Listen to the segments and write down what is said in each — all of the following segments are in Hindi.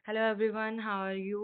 Hello everyone, how are you?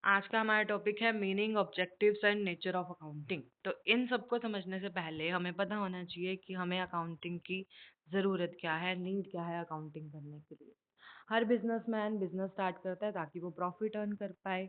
आज का हमारा टॉपिक है meaning, objectives and nature of accounting. तो इन सबको समझने से पहले हमें पता होना चाहिए कि हमें अकाउंटिंग की ज़रूरत क्या है, नीड क्या है अकाउंटिंग करने के लिए। हर बिजनेसमैन बिजनेस स्टार्ट करता है ताकि वो प्रॉफिट अर्न कर पाए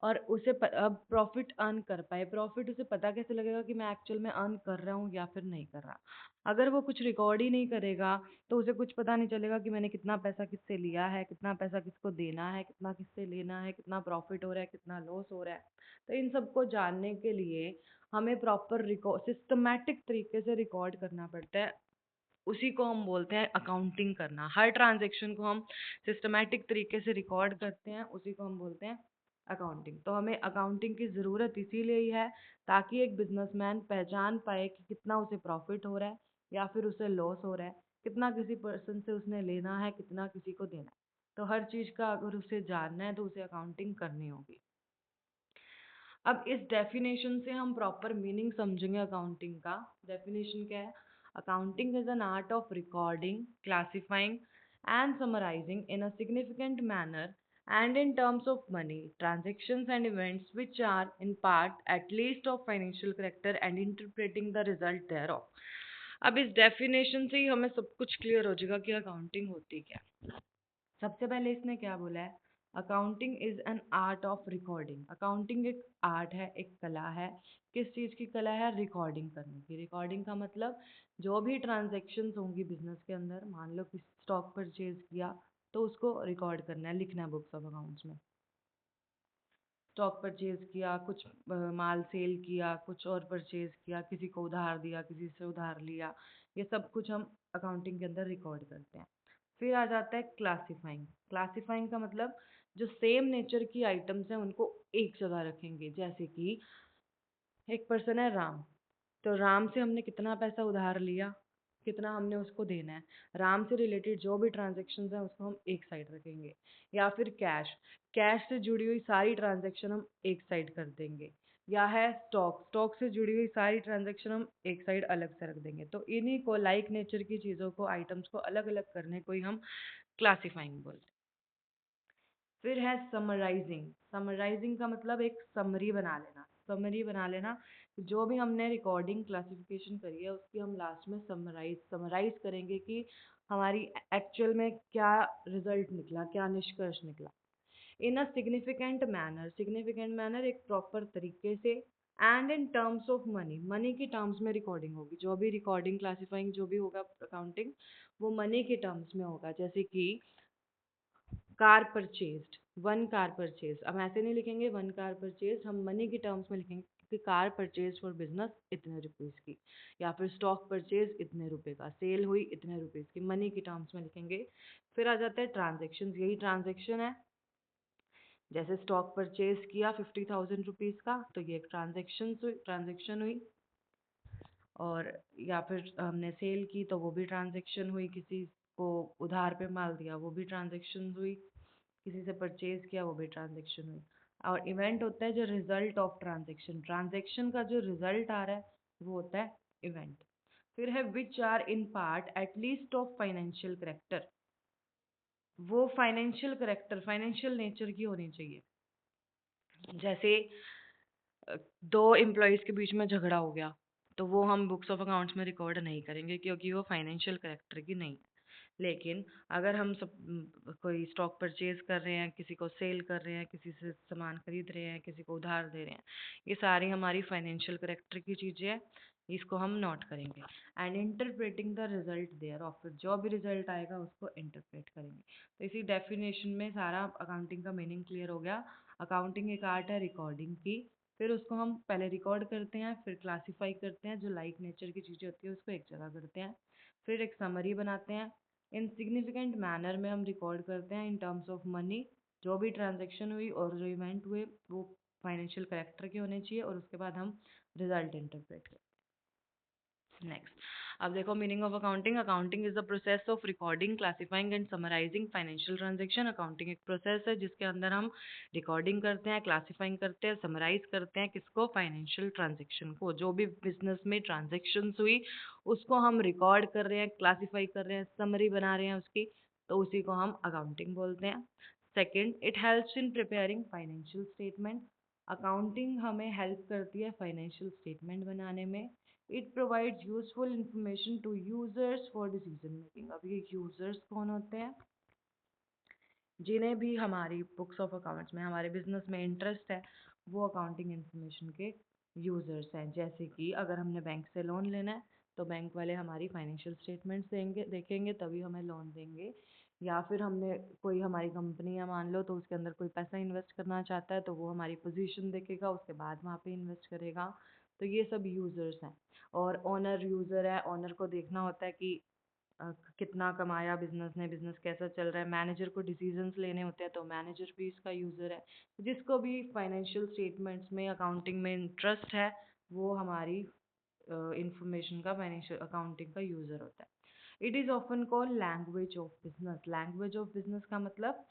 और अब प्रॉफिट अर्न कर पाए। प्रॉफिट उसे पता कैसे लगेगा कि मैं एक्चुअल में अर्न कर रहा हूँ या फिर नहीं कर रहा। अगर वो कुछ रिकॉर्ड ही नहीं करेगा तो उसे कुछ पता नहीं चलेगा कि मैंने कितना पैसा किससे लिया है, कितना पैसा किसको देना है, कितना किससे लेना है, कितना प्रॉफिट हो रहा है, कितना लॉस हो रहा है। तो इन सबको जानने के लिए हमें प्रॉपर रिकॉर्ड सिस्टमैटिक तरीके से रिकॉर्ड करना पड़ता है। उसी को हम बोलते हैं अकाउंटिंग करना। हर ट्रांजेक्शन को हम सिस्टमैटिक तरीके से रिकॉर्ड करते हैं, उसी को हम बोलते हैं अकाउंटिंग। तो हमें अकाउंटिंग की ज़रूरत इसीलिए ही है ताकि एक बिजनेसमैन पहचान पाए कि कितना उसे प्रॉफिट हो रहा है या फिर उसे लॉस हो रहा है, कितना किसी पर्सन से उसने लेना है, कितना किसी को देना है। तो हर चीज़ का अगर उसे जानना है तो उसे अकाउंटिंग करनी होगी। अब इस डेफिनेशन से हम प्रॉपर मीनिंग समझेंगे अकाउंटिंग का। डेफिनेशन क्या है? Accounting is an art of recording, classifying and summarising in a significant manner and in terms of money, transactions and events which are in part at least of financial character and interpreting the result thereof। अब इस डेफिनेशन से ही हमें सब कुछ क्लियर हो जाएगा कि अकाउंटिंग होती क्या है। सबसे पहले इसने क्या बोला है? Accounting is an art of recording. Accounting एक आर्ट है, एक कला है। किस चीज़ की कला है? रिकॉर्डिंग करने की। रिकॉर्डिंग का मतलब जो भी ट्रांजेक्शन्स होंगी बिजनेस के अंदर, मान लो किसी स्टॉक परचेज किया तो उसको रिकॉर्ड करना है, लिखना है बुक्स ऑफ अकाउंट्स में। स्टॉक परचेज किया, कुछ माल सेल किया, कुछ और परचेज किया, किसी को उधार दिया, किसी से उधार लिया, ये सब कुछ हम अकाउंटिंग के अंदर रिकॉर्ड करते हैं। फिर आ जाता है क्लासिफाइंग। क्लासिफाइंग का मतलब जो सेम नेचर की आइटम्स हैं उनको एक जगह रखेंगे। जैसे कि एक पर्सन है राम, तो राम से हमने कितना पैसा उधार लिया, कितना हमने उसको देना है, राम से रिलेटेड जो भी ट्रांजेक्शन है उसको हम एक साइड रखेंगे। या फिर कैश, कैश से जुड़ी हुई सारी ट्रांजेक्शन हम एक साइड कर देंगे। या है स्टॉक, स्टॉक से जुड़ी हुई सारी ट्रांजेक्शन हम एक साइड अलग से रख देंगे। तो इन्हीं को, लाइक नेचर की चीज़ों को, आइटम्स को अलग अलग करने को ही हम क्लासिफाइंग बोलते हैं। फिर है समराइजिंग। समराइजिंग का मतलब एक समरी बना लेना। समरी बना लेना, जो भी हमने रिकॉर्डिंग क्लासिफिकेशन करी है उसकी हम लास्ट में समराइज करेंगे कि हमारी एक्चुअल में क्या रिजल्ट निकला, क्या निष्कर्ष निकला। In a significant manner, significant manner एक प्रॉपर तरीके से, and in terms of money, money की टर्म्स में रिकॉर्डिंग होगी। जो भी रिकॉर्डिंग क्लासिफाइंग जो भी होगा अकाउंटिंग, वो मनी के टर्म्स में होगा। जैसे कि car purchased, one car purchase, हम ऐसे नहीं लिखेंगे वन कार परचेज, हम मनी की टर्म्स में लिखेंगे कि कार परचेज फॉर बिजनेस इतने रुपीज़ की, या फिर स्टॉक परचेज इतने रुपए का, सेल हुई इतने रुपीज़ की, मनी की टर्म्स में लिखेंगे। फिर आ जाता है ट्रांजेक्शन। यही ट्रांजेक्शन है, जैसे स्टॉक परचेज किया 50,000 रुपीज़ का तो ये एक ट्रांजेक्शन हुई। और या फिर हमने सेल की तो वो भी ट्रांजेक्शन हुई, किसी को उधार पे माल दिया वो भी ट्रांजेक्शन हुई, किसी से परचेज किया वो भी ट्रांजेक्शन हुई। और इवेंट होता है जो रिजल्ट ऑफ ट्रांजेक्शन, ट्रांजेक्शन का जो रिजल्ट आ रहा है वो होता है इवेंट। फिर है which are in part at least of financial character. वो फाइनेंशियल करेक्टर, फाइनेंशियल नेचर की होनी चाहिए। जैसे दो एम्प्लॉयज़ के बीच में झगड़ा हो गया तो वो हम बुक्स ऑफ अकाउंट्स में रिकॉर्ड नहीं करेंगे क्योंकि वो फाइनेंशियल करेक्टर की नहीं है। लेकिन अगर हम सब कोई स्टॉक परचेज कर रहे हैं, किसी को सेल कर रहे हैं, किसी से सामान खरीद रहे हैं, किसी को उधार दे रहे हैं, ये सारी हमारी फाइनेंशियल करेक्टर की चीज़ें हैं, इसको हम नोट करेंगे। And interpreting the result thereof, जो भी रिजल्ट आएगा उसको इंटरप्रेट करेंगे। तो इसी डेफिनेशन में सारा अकाउंटिंग का मीनिंग क्लियर हो गया। अकाउंटिंग एक आर्ट है रिकॉर्डिंग की। फिर उसको हम पहले रिकॉर्ड करते हैं, फिर क्लासीफाई करते हैं, जो लाइक नेचर की चीज़ें होती है उसको एक जगह करते हैं। फिर एक समरी बनाते हैं, इन सिग्निफिकेंट मैनर में हम रिकॉर्ड करते हैं इन टर्म्स ऑफ मनी। जो भी ट्रांजेक्शन हुई और जो इवेंट हुए वो फाइनेंशियल करेक्टर के होने चाहिए, और उसके बाद हम रिजल्ट इंटरप्रेट करते हैं। नेक्स्ट, अब देखो meaning of accounting. Accounting is the process of recording, classifying and summarising financial transaction. Accounting एक प्रोसेस है जिसके अंदर हम रिकॉर्डिंग करते हैं, क्लासिफाइंग करते हैं, समराइज करते हैं, किसको? फाइनेंशियल ट्रांजेक्शन को। जो भी बिजनेस में ट्रांजेक्शन हुई उसको हम रिकॉर्ड कर रहे हैं, क्लासिफाई कर रहे हैं, समरी बना रहे हैं उसकी, तो उसी को हम अकाउंटिंग बोलते हैं। Second, it helps in preparing financial statement. Accounting हमें हेल्प करती है फाइनेंशियल स्टेटमेंट बनाने में। It provides useful information to users for decision making. अब ये यूजर्स कौन होते हैं? जिन्हें भी हमारी बुक्स ऑफ अकाउंट्स में, हमारे बिजनेस में इंटरेस्ट है, वो अकाउंटिंग इंफॉर्मेशन के यूजर्स हैं। जैसे कि अगर हमने बैंक से लोन लेना है तो बैंक वाले हमारी फाइनेंशियल स्टेटमेंट्स देंगे, देखेंगे तभी हमें लोन देंगे। या फिर हमने कोई, हमारी कंपनी है मान लो, तो उसके अंदर कोई पैसा इन्वेस्ट करना चाहता है तो वो हमारी पोजीशन देखेगा, उसके बाद वहाँ पे इन्वेस्ट करेगा। तो ये सब यूजर्स हैं। और ओनर यूजर है, ओनर को देखना होता है कि कितना कमाया बिजनेस ने, बिजनेस कैसा चल रहा है। मैनेजर को डिसीजंस लेने होते हैं तो मैनेजर भी इसका यूजर है। जिसको भी फाइनेंशियल स्टेटमेंट्स में, अकाउंटिंग में इंटरेस्ट है, वो हमारी इंफॉर्मेशन का, फाइनेंशियल अकाउंटिंग का यूजर होता है। It is often called language of business. Language of business का मतलब,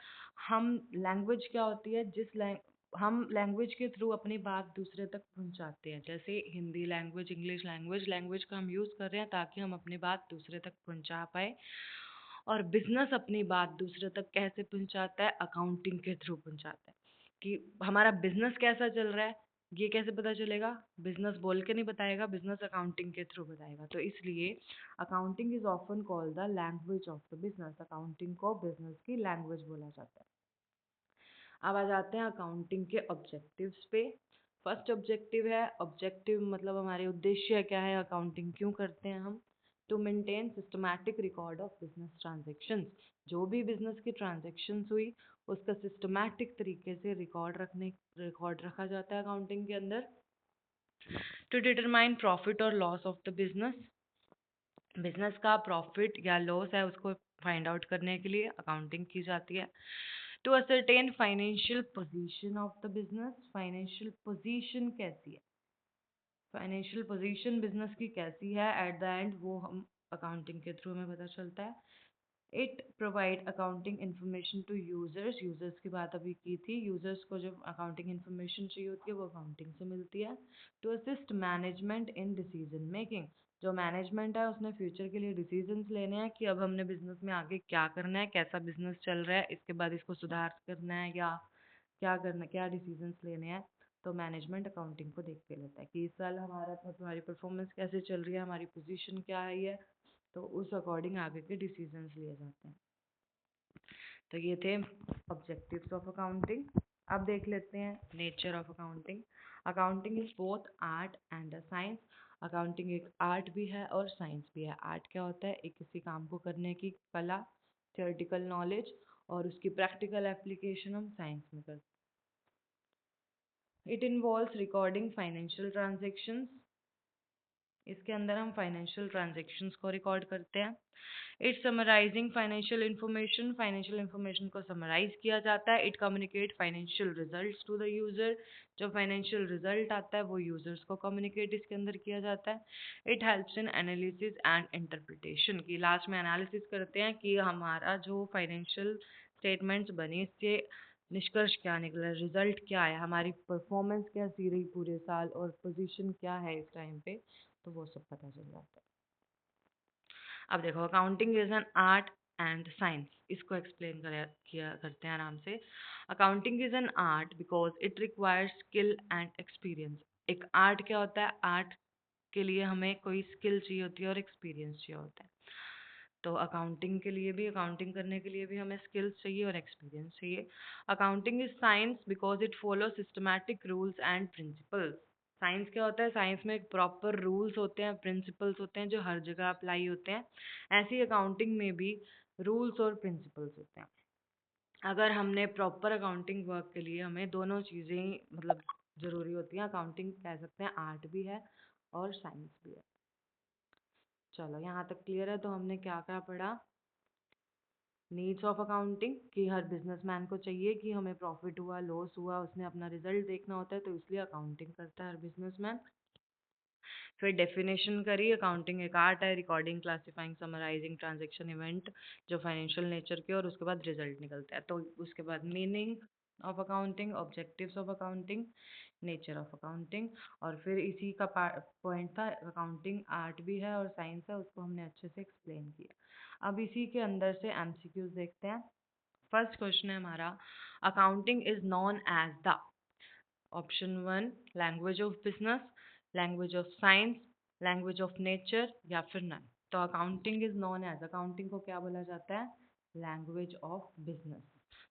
हम, लैंग्वेज क्या होती है, हम लैंग्वेज के थ्रू अपनी बात दूसरे तक पहुंचाते हैं। जैसे Hindi language, English language, language का हम यूज़ कर रहे हैं ताकि हम अपनी बात दूसरे तक पहुंचा पाए। और बिजनेस अपनी बात दूसरे तक कैसे पहुंचाता है? अकाउंटिंग के थ्रू पहुंचाता है। कि हमारा बिजनेस कैसा चल रहा है, ये कैसे पता चलेगा? बिजनेस बोल के नहीं बताएगा, बिजनेस अकाउंटिंग के थ्रू बताएगा। तो इसलिए accounting is often called the language of the business. Accounting को बिजनेस की लैंग्वेज बोला जाता है। अब आ जाते हैं अकाउंटिंग के ऑब्जेक्टिव्स पे। फर्स्ट ऑब्जेक्टिव है, ऑब्जेक्टिव मतलब हमारे उद्देश्य क्या है, अकाउंटिंग क्यों करते हैं हम? To maintain systematic record of business transactions. जो भी बिजनेस की ट्रांजेक्शन्स हुई उसका सिस्टमैटिक तरीके से रिकॉर्ड रखा जाता है अकाउंटिंग के अंदर। टू डिटरमाइन प्रॉफिट और loss of the business. Business का प्रॉफिट या लॉस है उसको फाइंड आउट करने के लिए अकाउंटिंग की जाती है। To ascertain financial position of the business. Financial position कैसी है, फाइनेंशियल पोजीशन बिजनेस की कैसी है एट द एंड, वो हम अकाउंटिंग के थ्रू हमें पता चलता है। It provide accounting information to users. Users की बात अभी की थी, यूजर्स को जो अकाउंटिंग इन्फॉर्मेशन चाहिए होती है वो अकाउंटिंग से मिलती है। To assist management in decision making. जो मैनेजमेंट है उसने फ्यूचर के लिए डिसीजंस लेने हैं कि अब हमने बिजनेस में आगे क्या करना है, कैसा बिजनेस चल रहा है, इसके बाद इसको सुधार करना है या क्या करना, क्या डिसीजंस लेने हैं। तो मैनेजमेंट अकाउंटिंग को देख के लेता है कि इस साल हमारी परफॉर्मेंस कैसे चल रही है, हमारी पोजीशन क्या है, तो उस अकॉर्डिंग आगे के डिसीजंस लिए जाते हैं। तो ये थे ऑब्जेक्टिव्स ऑफ अकाउंटिंग। अब देख लेते हैं nature of accounting. Accounting is both art and a science. Accounting एक आर्ट भी है और साइंस भी है। आर्ट क्या होता है? एक किसी काम को करने की कला, थियोरेटिकल नॉलेज, और उसकी प्रैक्टिकल एप्लीकेशन हम साइंस में करते हैं। It involves recording financial transactions. इसके अंदर हम फाइनेंशियल ट्रांजेक्शन्स को रिकॉर्ड करते हैं। इट समराइजिंग फाइनेंशियल इन्फॉर्मेशन को समराइज किया जाता है। It communicate financial results to the user. जो फाइनेंशियल रिजल्ट आता है वो यूजर्स को कम्युनिकेट इसके अंदर किया जाता है। It helps in analysis and interpretation. की लास्ट में एनालिसिस करते हैं कि हमारा जो फाइनेंशियल स्टेटमेंट्स बनी इससे निष्कर्ष क्या निकला, रिजल्ट क्या है, हमारी परफॉर्मेंस कैसी रही पूरे साल, और पोजीशन क्या है इस टाइम पे, तो वो सब पता चल जाता है। अब देखो, accounting is an art and science. इसको एक्सप्लेन किया करते हैं आराम से। Accounting is an art because it requires skill and experience. एक आर्ट क्या होता है? आर्ट के लिए हमें कोई स्किल चाहिए होती है और एक्सपीरियंस चाहिए होता है। तो अकाउंटिंग के लिए भी, अकाउंटिंग करने के लिए भी हमें स्किल्स चाहिए और एक्सपीरियंस चाहिए। Accounting is science because it follow systematic rules and principles. Science क्या होता है? साइंस में एक प्रॉपर रूल्स होते हैं, प्रिंसिपल्स होते हैं जो हर जगह अप्लाई होते हैं। ऐसे ही अकाउंटिंग में भी रूल्स और प्रिंसिपल्स होते हैं। अगर हमने प्रॉपर अकाउंटिंग वर्क के लिए, हमें दोनों चीज़ें मतलब ज़रूरी होती हैं। अकाउंटिंग कह सकते हैं आर्ट भी है और साइंस भी है। चलो यहाँ तक क्लियर है। तो हमने क्या क्या पढ़ा? नीड्स ऑफ अकाउंटिंग, कि हर बिजनेसमैन को चाहिए कि हमें प्रॉफिट हुआ, लॉस हुआ, उसने अपना रिजल्ट देखना होता है, तो इसलिए अकाउंटिंग करता है हर बिजनेसमैन। फिर डेफिनेशन करी, अकाउंटिंग एक आर्ट है, recording, classifying, summarising transaction event जो फाइनेंशियल नेचर के, और उसके बाद रिजल्ट निकलता है। तो उसके बाद meaning of accounting, objectives of accounting, nature of accounting, और फिर इसी का पॉइंट था अकाउंटिंग आर्ट भी है और साइंस है, उसको हमने अच्छे से एक्सप्लेन किया। अब इसी के अंदर से एमसीक्यूज देखते हैं। फर्स्ट क्वेश्चन है हमारा, accounting is known as the, option 1 language of business, language of science, language of nature या फिर नन। तो accounting is known as, accounting को क्या बोला जाता है? Language of business.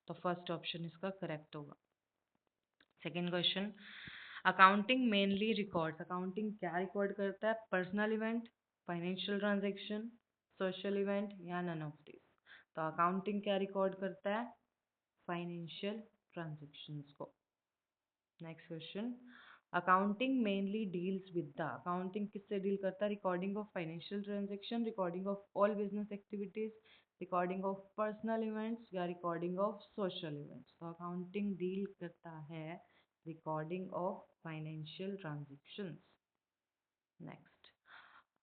तो फर्स्ट ऑप्शन इसका करेक्ट होगा। Second question, accounting mainly records, accounting क्या रिकॉर्ड करता है? Personal event, financial transaction, social event या नन ऑफ दिस। तो अकाउंटिंग क्या रिकॉर्ड करता है? फाइनेंशियल ट्रांजेक्शन्स को। Next question, accounting mainly deals with the, accounting किससे डील करता है? Recording of financial transaction, recording of all business activities, recording of personal events या रिकॉर्डिंग ऑफ सोशल इवेंट्स। तो अकाउंटिंग डील करता है recording of financial transactions. Next,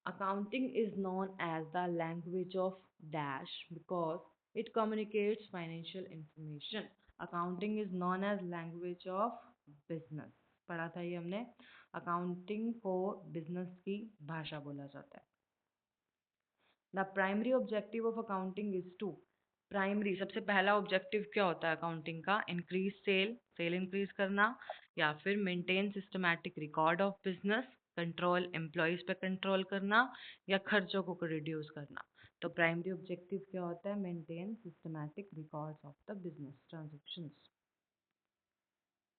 accounting is known as the language of dash because it communicates financial information. Accounting is known as language of business. पढ़ा था ये हमने। अकाउंटिंग को बिजनेस की भाषा बोला जाता है। The primary objective of accounting is to, primary सबसे पहला ऑब्जेक्टिव क्या होता है अकाउंटिंग का? इंक्रीज सेल, सेल इंक्रीज करना, या फिर maintain systematic record of business, control employees पे कंट्रोल करना, या खर्चों को रिड्यूस करना। तो प्राइमरी ऑब्जेक्टिव क्या होता है? Maintain systematic records of the business transactions.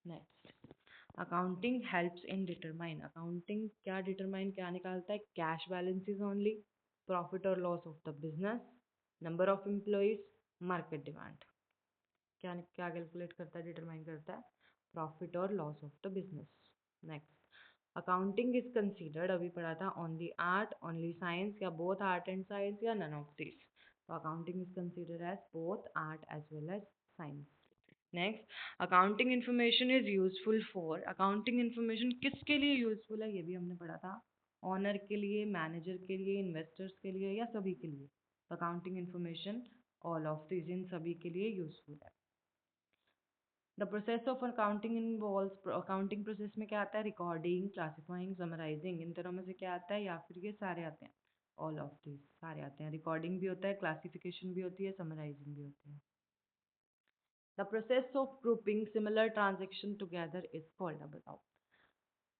Next, accounting helps in determine, accounting क्या डिटरमाइन, क्या निकालता है? कैश बैलेंसेस ओनली, प्रॉफिट और loss of the business, number of employees, market demand. क्या क्या कैलकुलेट करता है, डिटरमाइन करता है? प्रॉफिट और loss of the business. Next, accounting is considered, अभी पढ़ा था, ओनली आर्ट, ओनली साइंस, या बोथ आर्ट एंड साइंस, या नन ऑफ दिस। तो accounting is considered as both art as well as science. Next, accounting information is useful for, accounting information किसके लिए यूजफुल है? ये भी हमने पढ़ा था, ऑनर के लिए, मैनेजर के लिए, इन्वेस्टर्स के लिए, या सभी के लिए। Accounting information all of this, इन सभी के लिए यूजफुल है। The process of accounting involves, accounting process में क्या आता है? रिकॉर्डिंग, क्लासिफाइंग, समराइजिंग, इन तरह में से क्या आता है, या फिर ये सारे आते हैं? ऑल ऑफ दिस, सारे आते हैं। रिकॉर्डिंग भी होता है, क्लासिफिकेशन भी होती है, समराइजिंग भी होती है। The process of grouping similar transaction together is called, अब बताओ,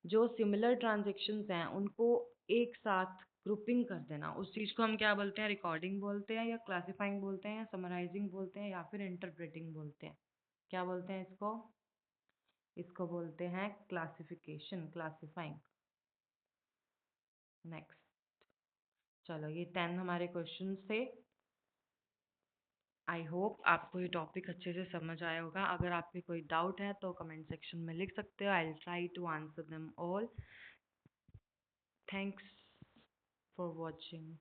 जो सिमिलर ट्रांजेक्शन्स हैं उनको एक साथ ग्रुपिंग कर देना, उस चीज को हम क्या बोलते हैं? रिकॉर्डिंग बोलते हैं, या क्लासिफाइंग बोलते हैं, या समराइजिंग बोलते हैं, या फिर इंटरप्रेटिंग बोलते हैं? क्या बोलते हैं इसको? इसको बोलते हैं क्लासिफिकेशन, क्लासिफाइंग। नेक्स्ट, चलो ये 10 हमारे क्वेश्चंस थे। आई होप आपको ये टॉपिक अच्छे से समझ आया होगा। अगर आपके कोई डाउट है तो कमेंट सेक्शन में लिख सकते हो, I will try to answer them all. Thanks for watching.